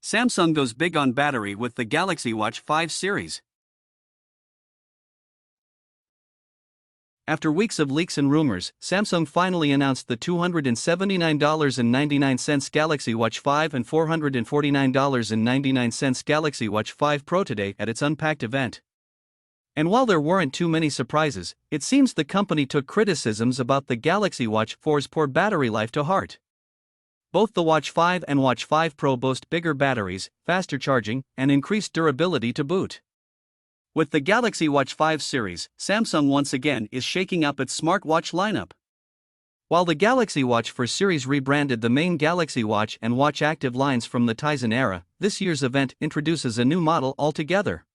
Samsung goes big on battery with the Galaxy Watch 5 series. After weeks of leaks and rumors, Samsung finally announced the $279.99 Galaxy Watch 5 and $449.99 Galaxy Watch 5 Pro today at its Unpacked event. And while there weren't too many surprises, it seems the company took criticisms about the Galaxy Watch 4's poor battery life to heart. Both the Watch 5 and Watch 5 Pro boast bigger batteries, faster charging, and increased durability to boot. With the Galaxy Watch 5 series, Samsung once again is shaking up its smartwatch lineup. While the Galaxy Watch 4 series rebranded the main Galaxy Watch and Watch Active lines from the Tizen era, this year's event introduces a new model altogether: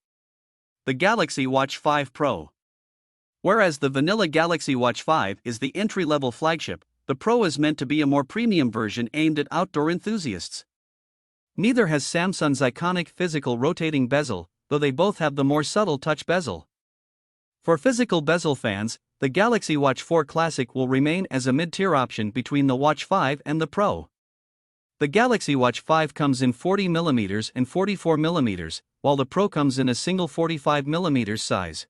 the Galaxy Watch 5 Pro. Whereas the vanilla Galaxy Watch 5 is the entry-level flagship, the Pro is meant to be a more premium version aimed at outdoor enthusiasts. Neither has Samsung's iconic physical rotating bezel, though they both have the more subtle touch bezel. For physical bezel fans, the Galaxy Watch 4 Classic will remain as a mid-tier option between the Watch 5 and the Pro. The Galaxy Watch 5 comes in 40mm and 44mm, while the Pro comes in a single 45mm size.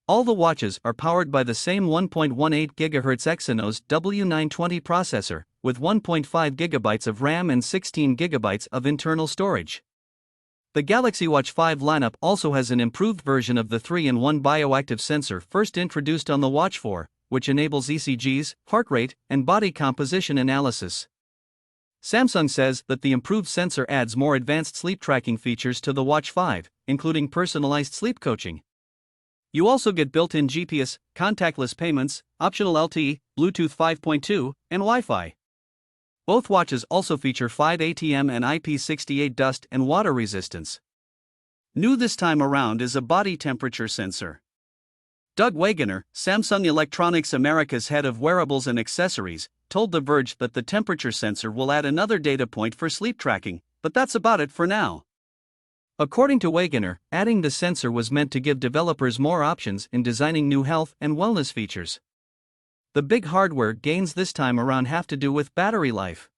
All the watches are powered by the same 1.18 GHz Exynos W920 processor, with 1.5 GB of RAM and 16 GB of internal storage. The Galaxy Watch 5 lineup also has an improved version of the 3-in-1 bioactive sensor first introduced on the Watch 4, which enables ECGs, heart rate, and body composition analysis. Samsung says that the improved sensor adds more advanced sleep tracking features to the Watch 5, including personalized sleep coaching. You also get built-in GPS, contactless payments, optional LTE, Bluetooth 5.2, and Wi-Fi. Both watches also feature 5 ATM and IP68 dust and water resistance. New this time around is a body temperature sensor. Doug Wagoner, Samsung Electronics America's head of wearables and accessories, told The Verge that the temperature sensor will add another data point for sleep tracking, but that's about it for now. According to Wagoner, adding the sensor was meant to give developers more options in designing new health and wellness features. The big hardware gains this time around have to do with battery life.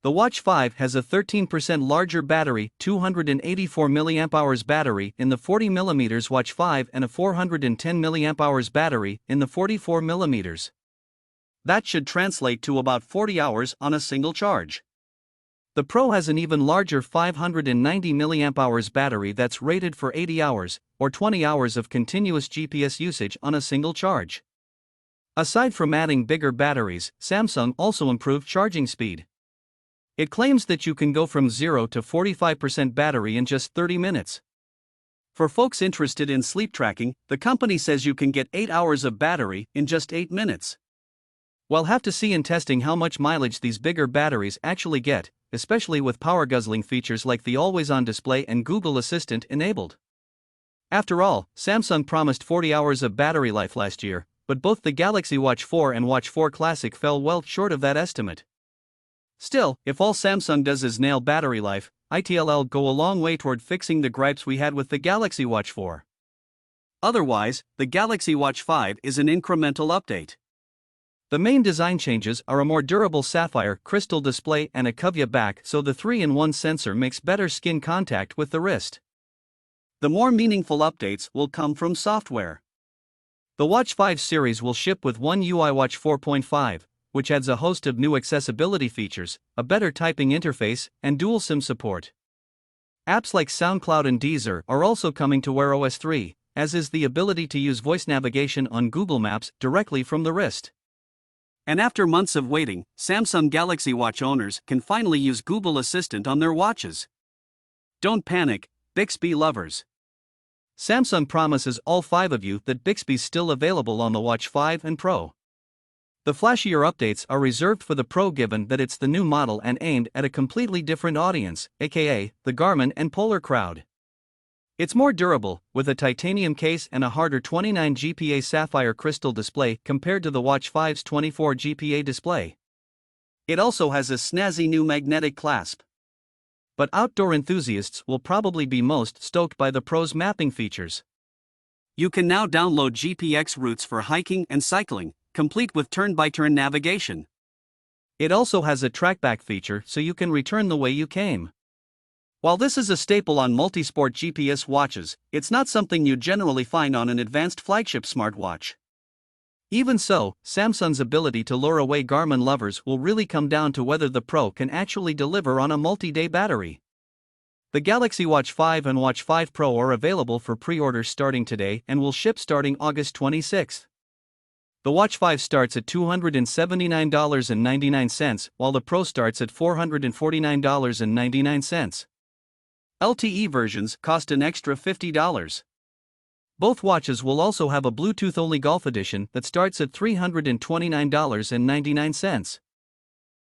The Watch 5 has a 13% larger battery, 284 mAh battery in the 40mm Watch 5 and a 410 mAh battery in the 44mm. That should translate to about 40 hours on a single charge. The Pro has an even larger 590 mAh battery that's rated for 80 hours, or 20 hours of continuous GPS usage on a single charge. Aside from adding bigger batteries, Samsung also improved charging speed. It claims that you can go from 0 to 45% battery in just 30 minutes. For folks interested in sleep tracking, the company says you can get 8 hours of battery in just 8 minutes. We'll have to see in testing how much mileage these bigger batteries actually get, especially with power guzzling features like the always-on display and Google Assistant enabled. After all, Samsung promised 40 hours of battery life last year, but both the Galaxy Watch 4 and Watch 4 Classic fell well short of that estimate. Still, if all Samsung does is nail battery life, it'll go a long way toward fixing the gripes we had with the Galaxy Watch 4. Otherwise, the Galaxy Watch 5 is an incremental update. The main design changes are a more durable sapphire crystal display and a cuvia back, so the 3-in-1 sensor makes better skin contact with the wrist. The more meaningful updates will come from software. The Watch 5 series will ship with One UI Watch 4.5, which adds a host of new accessibility features, a better typing interface, and dual SIM support. Apps like SoundCloud and Deezer are also coming to Wear OS 3, as is the ability to use voice navigation on Google Maps directly from the wrist. And after months of waiting, Samsung Galaxy Watch owners can finally use Google Assistant on their watches. Don't panic, Bixby lovers. Samsung promises all 5 of you that Bixby's still available on the Watch 5 and Pro. The flashier updates are reserved for the Pro given that it's the new model and aimed at a completely different audience, aka the Garmin and Polar crowd. It's more durable, with a titanium case and a harder 29 GPa sapphire crystal display compared to the Watch 5's 24 GPa display. It also has a snazzy new magnetic clasp. But outdoor enthusiasts will probably be most stoked by the Pro's mapping features. You can now download GPX routes for hiking and cycling, complete with turn-by-turn navigation. It also has a trackback feature so you can return the way you came. While this is a staple on multi-sport GPS watches, it's not something you generally find on an advanced flagship smartwatch. Even so, Samsung's ability to lure away Garmin lovers will really come down to whether the Pro can actually deliver on a multi-day battery. The Galaxy Watch 5 and Watch 5 Pro are available for pre-orders starting today and will ship starting August 26. The Watch 5 starts at $279.99, while the Pro starts at $449.99. LTE versions cost an extra $50. Both watches will also have a Bluetooth-only Golf Edition that starts at $329.99.